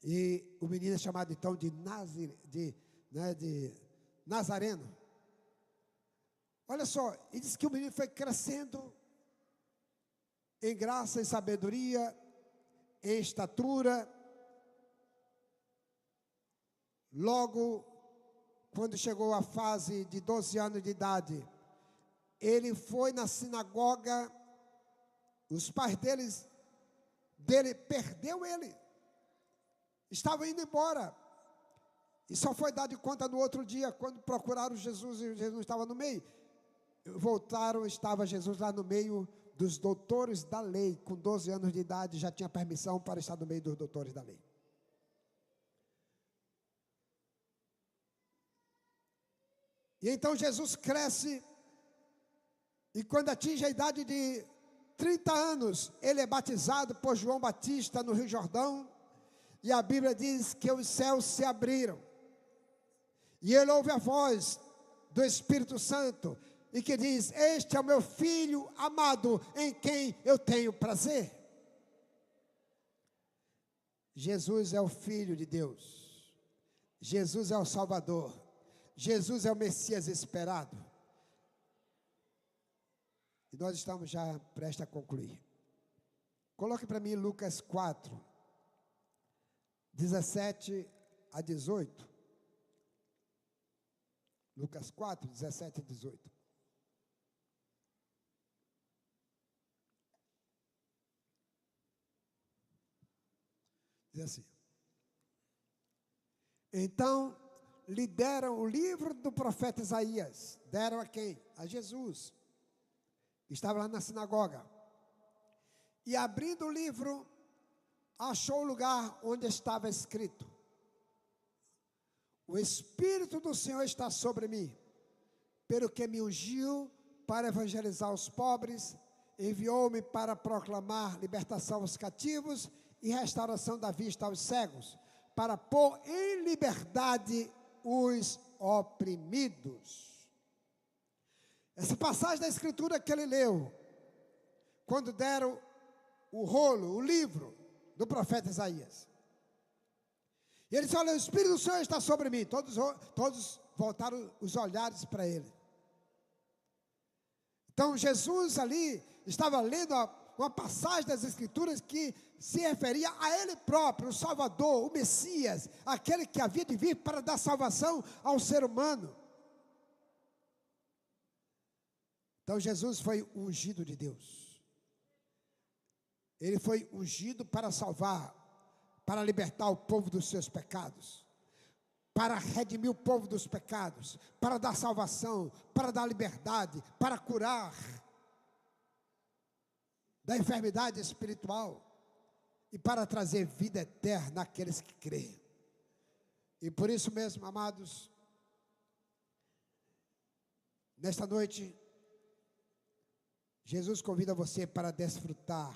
E o menino é chamado então de Nazareno. Olha só, e diz que o menino foi crescendo em graça e sabedoria, em estatura. Logo, quando chegou a fase de 12 anos de idade, ele foi na sinagoga. Os pais dele perdeu ele. Estavam indo embora. E só foi dar de conta no outro dia, quando procuraram Jesus e Jesus estava no meio. Voltaram, estava Jesus lá no meio dos doutores da lei. Com 12 anos de idade já tinha permissão para estar no meio dos doutores da lei. E então Jesus cresce, e quando atinge a idade de 30 anos, ele é batizado por João Batista no Rio Jordão, e a Bíblia diz que os céus se abriram, e ele ouve a voz do Espírito Santo, e que diz: este é o meu filho amado, em quem eu tenho prazer. Jesus é o Filho de Deus, Jesus é o Salvador, Jesus é o Messias esperado. E nós estamos já prestes a concluir. Coloque para mim Lucas 4, 17 a 18. Lucas 4, 17 a 18. Diz assim: então lhe deram o livro do profeta Isaías. Deram a quem? A Jesus. Estava lá na sinagoga. E abrindo o livro, achou o lugar onde estava escrito: o Espírito do Senhor está sobre mim, pelo que me ungiu para evangelizar os pobres, enviou-me para proclamar libertação aos cativos e restauração da vista aos cegos, para pôr em liberdade os oprimidos. Essa passagem da Escritura que ele leu, quando deram o rolo, o livro do profeta Isaías. E ele disse: olha, o Espírito do Senhor está sobre mim. Todos voltaram os olhares para ele. Então Jesus ali estava lendo uma passagem das Escrituras que se referia a ele próprio, o Salvador, o Messias, aquele que havia de vir para dar salvação ao ser humano. Então Jesus foi ungido de Deus. Ele foi ungido para salvar, para libertar o povo dos seus pecados, para redimir o povo dos pecados, para dar salvação, para dar liberdade, para curar da enfermidade espiritual e para trazer vida eterna àqueles que creem. E por isso mesmo, amados, nesta noite, Jesus convida você para desfrutar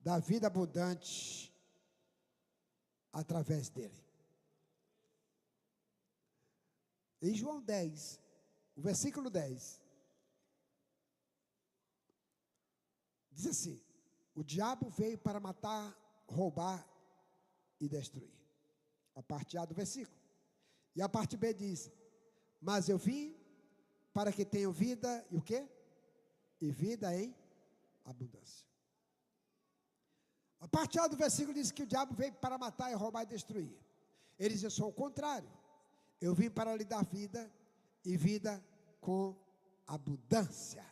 da vida abundante através dele. Em João 10, o versículo 10, diz assim: o diabo veio para matar, roubar e destruir. A parte A do versículo. E a parte B diz: mas eu vim para que tenham vida, e o quê? E vida em abundância. A parte A do versículo diz que o diabo veio para matar, roubar e destruir. Ele diz: eu sou o contrário. Eu vim para lhe dar vida, e vida com abundância.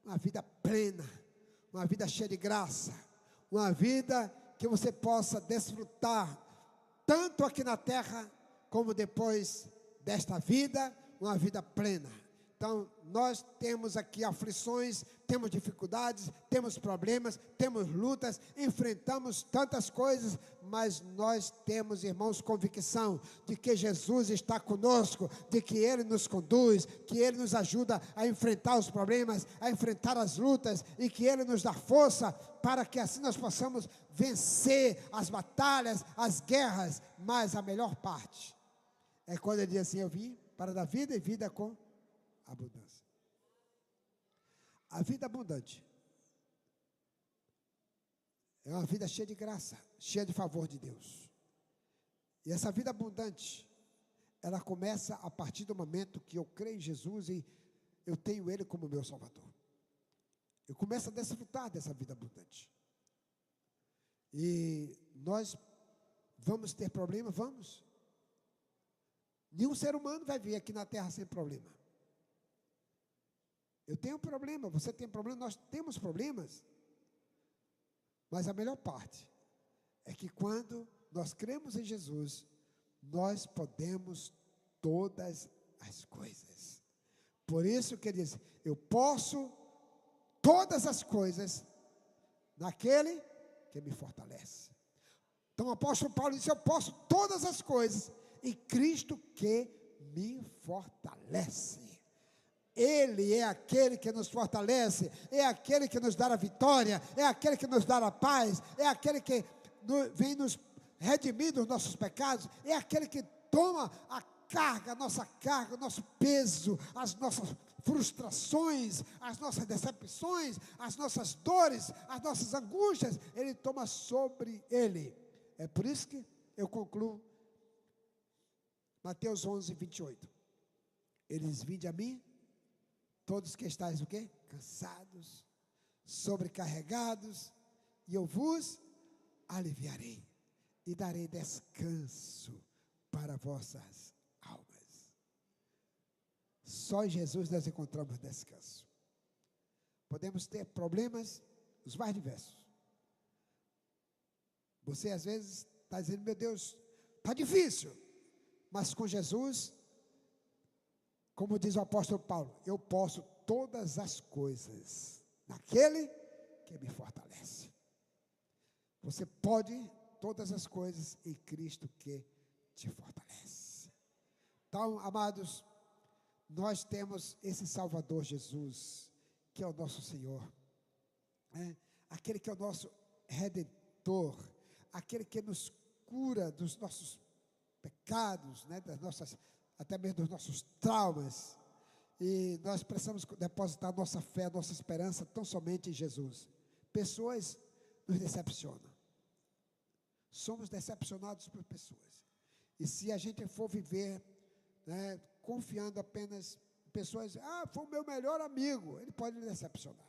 Uma vida plena, uma vida cheia de graça, uma vida que você possa desfrutar, tanto aqui na terra, como depois desta vida, uma vida plena. Então, nós temos aqui aflições, temos dificuldades, temos problemas, temos lutas, enfrentamos tantas coisas, mas nós temos, irmãos, convicção de que Jesus está conosco, de que Ele nos conduz, que Ele nos ajuda a enfrentar os problemas, a enfrentar as lutas, e que Ele nos dá força para que assim nós possamos vencer as batalhas, as guerras. Mas a melhor parte é quando Ele diz assim: eu vim para dar vida e vida com abundância. A vida abundante é uma vida cheia de graça, cheia de favor de Deus. E essa vida abundante, ela começa a partir do momento que eu creio em Jesus e eu tenho Ele como meu Salvador. Eu começo a desfrutar dessa vida abundante. E nós vamos ter problema? Vamos. Nenhum ser humano vai vir aqui na terra sem problema. Eu tenho problema, você tem problema, nós temos problemas. Mas a melhor parte é que quando nós cremos em Jesus, nós podemos todas as coisas. Por isso que ele diz: eu posso todas as coisas naquele que me fortalece. Então o apóstolo Paulo disse: eu posso todas as coisas em Cristo que me fortalece. Ele é aquele que nos fortalece, é aquele que nos dá a vitória, é aquele que nos dá a paz, é aquele que vem nos redimir dos nossos pecados, é aquele que toma a nossa carga, o nosso peso, as nossas frustrações, as nossas decepções, as nossas dores, as nossas angústias. Ele toma sobre ele. É por isso que eu concluo Mateus 11, 28. Ele diz: vinde a mim, todos que estáis o quê? Cansados, sobrecarregados, e eu vos aliviarei, e darei descanso para vossas almas. Só em Jesus nós encontramos descanso. Podemos ter problemas, os mais diversos. Você às vezes está dizendo: meu Deus, está difícil. Mas com Jesus, como diz o apóstolo Paulo, eu posso todas as coisas naquele que me fortalece. Você pode todas as coisas em Cristo que te fortalece. Então, amados, nós temos esse Salvador Jesus, que é o nosso Senhor, aquele que é o nosso Redentor, aquele que nos cura dos nossos pecados, das nossas, até mesmo dos nossos traumas. E nós precisamos depositar nossa fé, nossa esperança tão somente em Jesus. Pessoas nos decepcionam. Somos decepcionados por pessoas. E se a gente for viver, confiando apenas em pessoas, foi o meu melhor amigo, ele pode lhe decepcionar.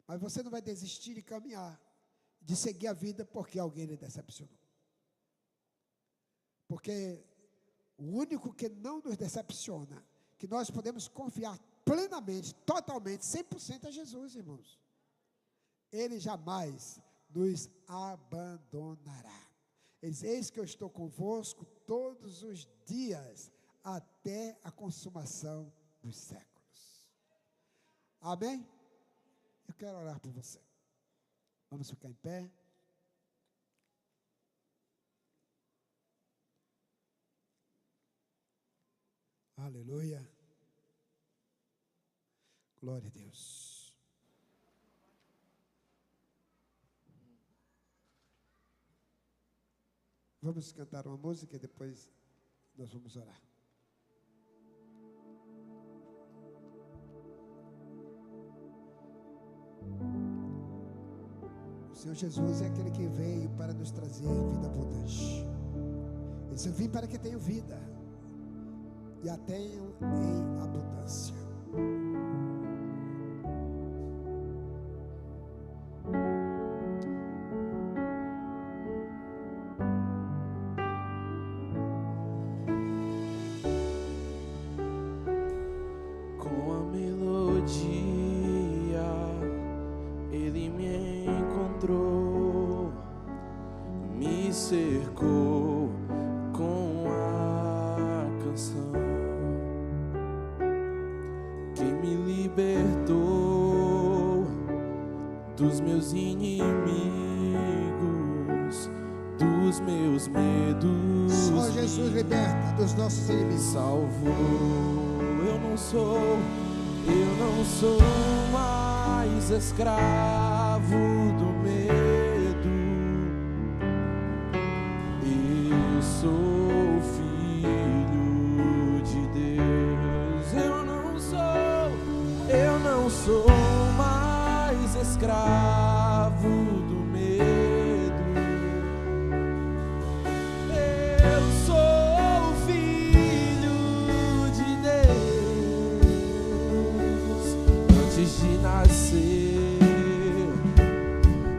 Mas você não vai desistir de caminhar, de seguir a vida porque alguém lhe decepcionou. Porque o único que não nos decepciona, que nós podemos confiar plenamente, totalmente, 100% é Jesus, irmãos. Ele jamais nos abandonará. Ele diz: eis que eu estou convosco todos os dias, até a consumação dos séculos. Amém? Eu quero orar por você. Vamos ficar em pé. Aleluia. Glória a Deus. Vamos cantar uma música e depois nós vamos orar. O Senhor Jesus é aquele que veio para nos trazer vida abundante. Ele disse: eu vim para que tenham vida e a tenham em abundância. Com a melodia ele me encontrou, me cercou com a canção que me libertou dos meus inimigos, dos meus medos. Só Jesus liberta dos nossos inimigos. Salvou. Eu não sou mais escravo do medo. Eu sou filho de Deus. Eu não sou mais escravo do medo. Eu sou filho de Deus. Antes de nascer,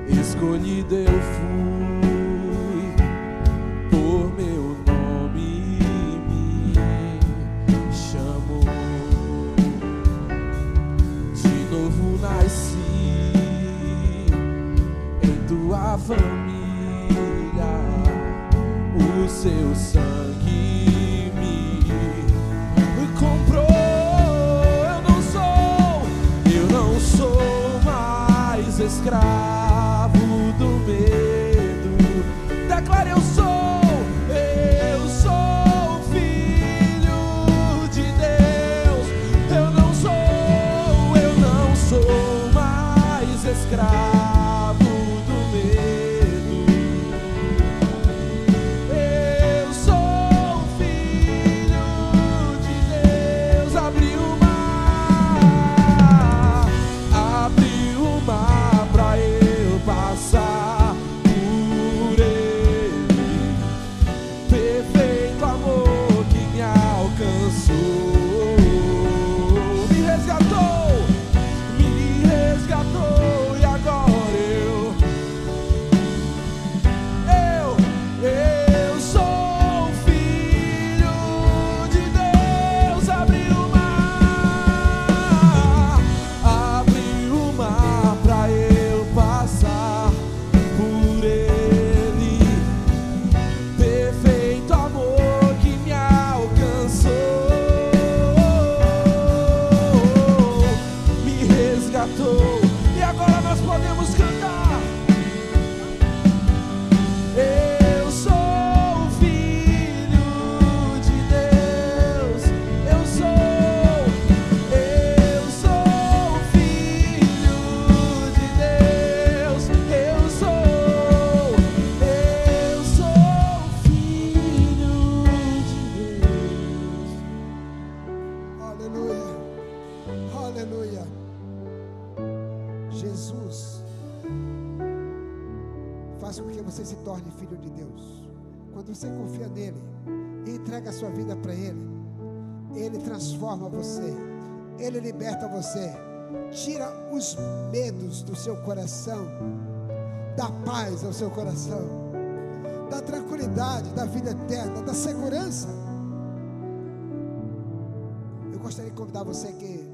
escolhido eu fui, por meu nome me chamou. De novo nasci em tua família, o seu sangue me comprou. Eu não sou mais escravo do medo. Declare: eu sou filho de Deus. Eu não sou mais escravo do medo. Eu sou filho de Deus. Abriu o mar pra ele. resgatou. E agora nós podemos cantar. Eu sou filho de Deus. Eu sou filho de Deus. Eu sou filho de Deus. Aleluia, aleluia. Jesus faz com que você se torne filho de Deus. Quando você confia nele e entrega a sua vida para ele, ele transforma você, ele liberta você, tira os medos do seu coração, dá paz ao seu coração, dá tranquilidade, da vida eterna, da segurança. Eu gostaria de convidar você que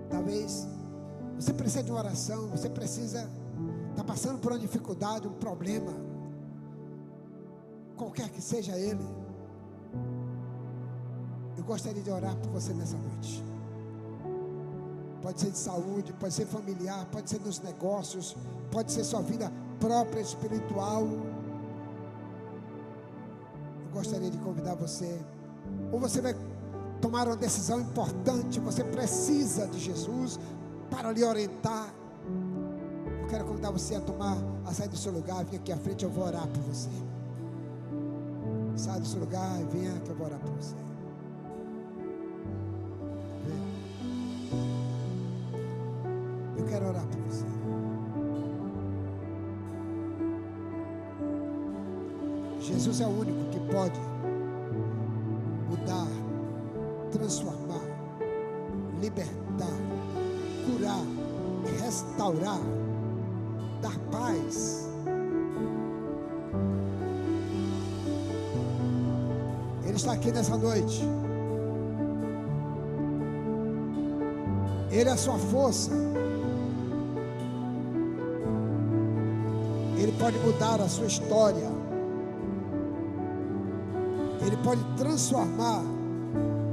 talvez você precisa de uma oração, você precisa está passando por uma dificuldade, um problema, qualquer que seja ele. Eu gostaria de orar por você nessa noite. Pode ser de saúde, pode ser familiar, pode ser nos negócios, pode ser sua vida própria, espiritual. Eu gostaria de convidar você, ou você vai tomar uma decisão importante, você precisa de Jesus para lhe orientar. Eu quero convidar você a sair do seu lugar, vir aqui à frente, eu vou orar por você. Sai do seu lugar e venha que eu vou orar por você. Eu quero orar por você. Jesus é o único que pode mudar, transformar, libertar, curar, restaurar, dar paz. Ele está aqui nessa noite. Ele é a sua força. Ele pode mudar a sua história. Ele pode transformar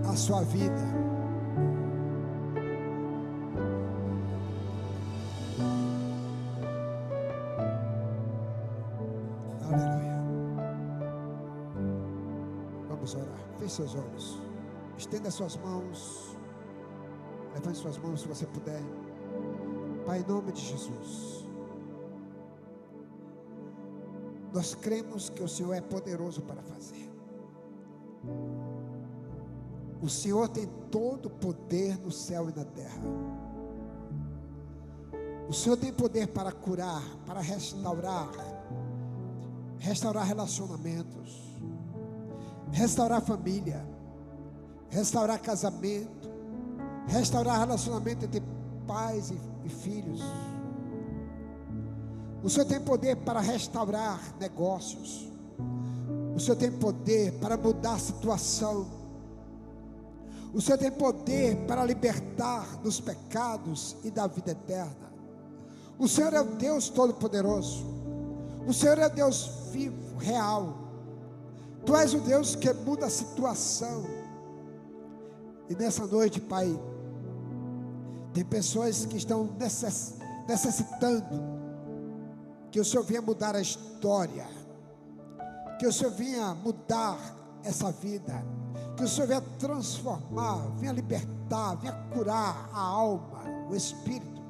a sua vida. Aleluia. Vamos orar. Feche seus olhos. Estenda suas mãos. Levante suas mãos se você puder. Pai, em nome de Jesus, nós cremos que o Senhor é poderoso para fazer. O Senhor tem todo o poder no céu e na terra. O Senhor tem poder para curar, para restaurar relacionamentos, restaurar família, restaurar casamento, restaurar relacionamento entre pais e filhos. O Senhor tem poder para restaurar negócios. O Senhor tem poder para mudar a situação. O Senhor tem poder para libertar dos pecados e da vida eterna. O Senhor é o Deus Todo-Poderoso. O Senhor é o Deus vivo, real. Tu és o Deus que muda a situação. E nessa noite, Pai, tem pessoas que estão necessitando que o Senhor venha mudar a história, que o Senhor venha mudar essa vida, que o Senhor venha transformar, venha libertar, venha curar a alma, o espírito.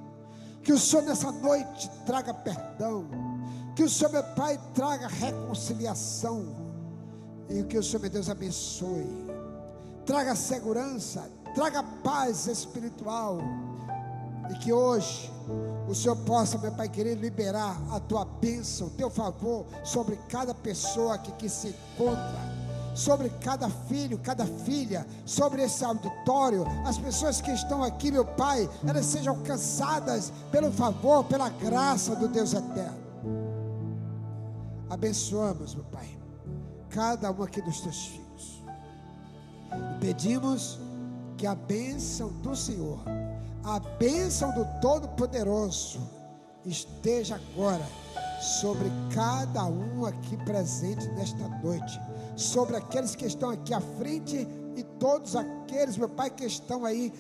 Que o Senhor nessa noite traga perdão, que o Senhor, meu Pai, traga reconciliação, e que o Senhor, meu Deus, abençoe, traga segurança, traga paz espiritual, e que hoje o Senhor possa, meu Pai querido, liberar a tua bênção, o teu favor sobre cada pessoa aqui que se encontra, sobre cada filho, cada filha, sobre esse auditório, as pessoas que estão aqui, meu Pai, elas sejam alcançadas pelo favor, pela graça do Deus eterno. Abençoamos, meu Pai, cada um aqui dos teus filhos, e pedimos que a bênção do Senhor, a bênção do Todo-Poderoso esteja agora sobre cada um aqui presente nesta noite, sobre aqueles que estão aqui à frente e todos aqueles, meu Pai, que estão aí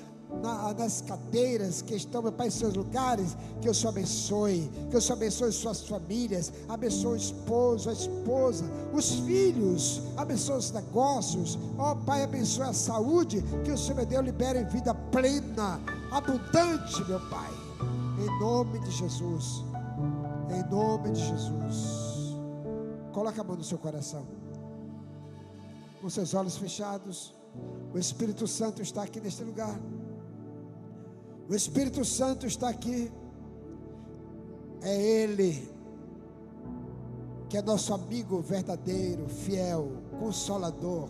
nas cadeiras que estão, meu Pai, em seus lugares, que o Senhor abençoe, que o Senhor abençoe suas famílias, abençoe o esposo, a esposa, os filhos, abençoe os negócios, ó Pai, abençoe a saúde, que o Senhor, meu Deus, libere vida plena, abundante, meu Pai, em nome de Jesus, em nome de Jesus. Coloque a mão no seu coração, com seus olhos fechados. O Espírito Santo está aqui neste lugar. O Espírito Santo está aqui. É Ele que é nosso amigo verdadeiro, fiel, consolador.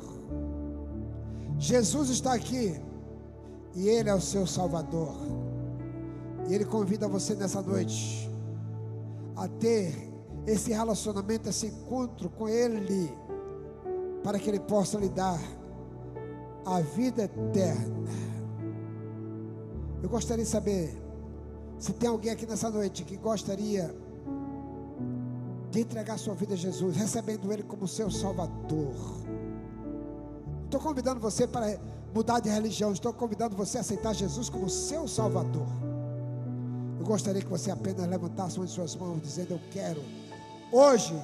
Jesus está aqui e Ele é o seu Salvador. E Ele convida você nessa noite a ter esse relacionamento, esse encontro com Ele, para que Ele possa lhe dar a vida eterna. Eu gostaria de saber se tem alguém aqui nessa noite que gostaria de entregar sua vida a Jesus, recebendo Ele como seu Salvador. Estou convidando você para mudar de religião, estou convidando você a aceitar Jesus como seu Salvador. Eu gostaria que você apenas levantasse uma de suas mãos, dizendo: eu quero hoje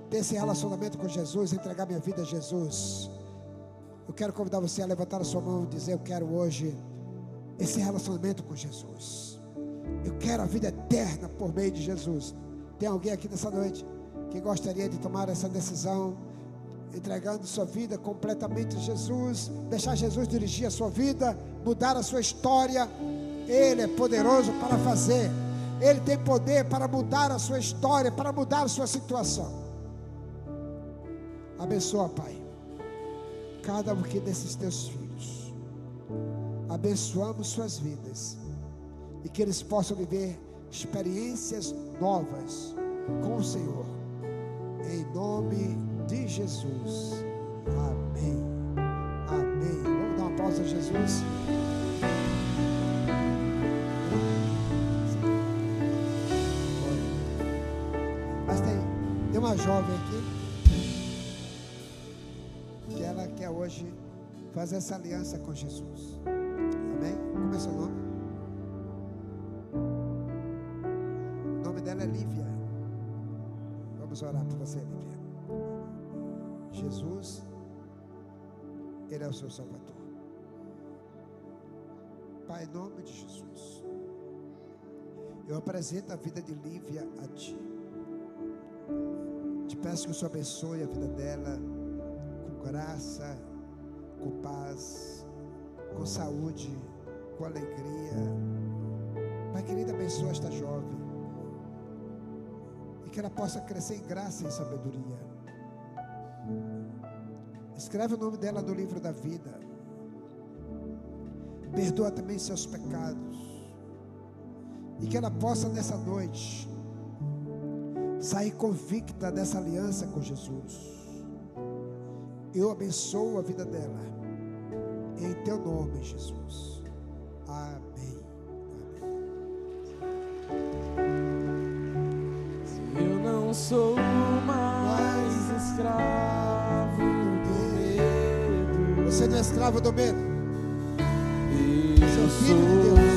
ter esse relacionamento com Jesus, entregar minha vida a Jesus. Eu quero convidar você a levantar a sua mão e dizer: eu quero hoje esse relacionamento com Jesus. Eu quero a vida eterna por meio de Jesus. Tem alguém aqui nessa noite que gostaria de tomar essa decisão, entregando sua vida completamente a Jesus, deixar Jesus dirigir a sua vida, mudar a sua história? Ele é poderoso para fazer. Ele tem poder para mudar a sua história, para mudar a sua situação. Abençoa, Pai, cada um aqui desses teus filhos. Abençoamos suas vidas e que eles possam viver experiências novas com o Senhor, em nome de Jesus. Amém. Amém. Vamos dar uma pausa a Jesus. Mas tem uma jovem aqui que ela quer hoje fazer essa aliança com Jesus. Amém? Como é seu nome? O nome dela é Lívia. Vamos orar por você, Lívia. Jesus, Ele é o seu Salvador. Pai, em nome de Jesus, eu apresento a vida de Lívia a Ti. Te peço que o Senhor abençoe a vida dela com graça, com paz, com saúde, com alegria. Pai querido, abençoa esta jovem e que ela possa crescer em graça e em sabedoria. Escreve o nome dela no livro da vida. Perdoa também seus pecados e que ela possa nessa noite sair convicta dessa aliança com Jesus. Eu abençoo a vida dela em Teu nome, Jesus. Amém. Eu não sou mais escravo do medo. Você não é escravo do medo. Eu Seu filho de sou Deus.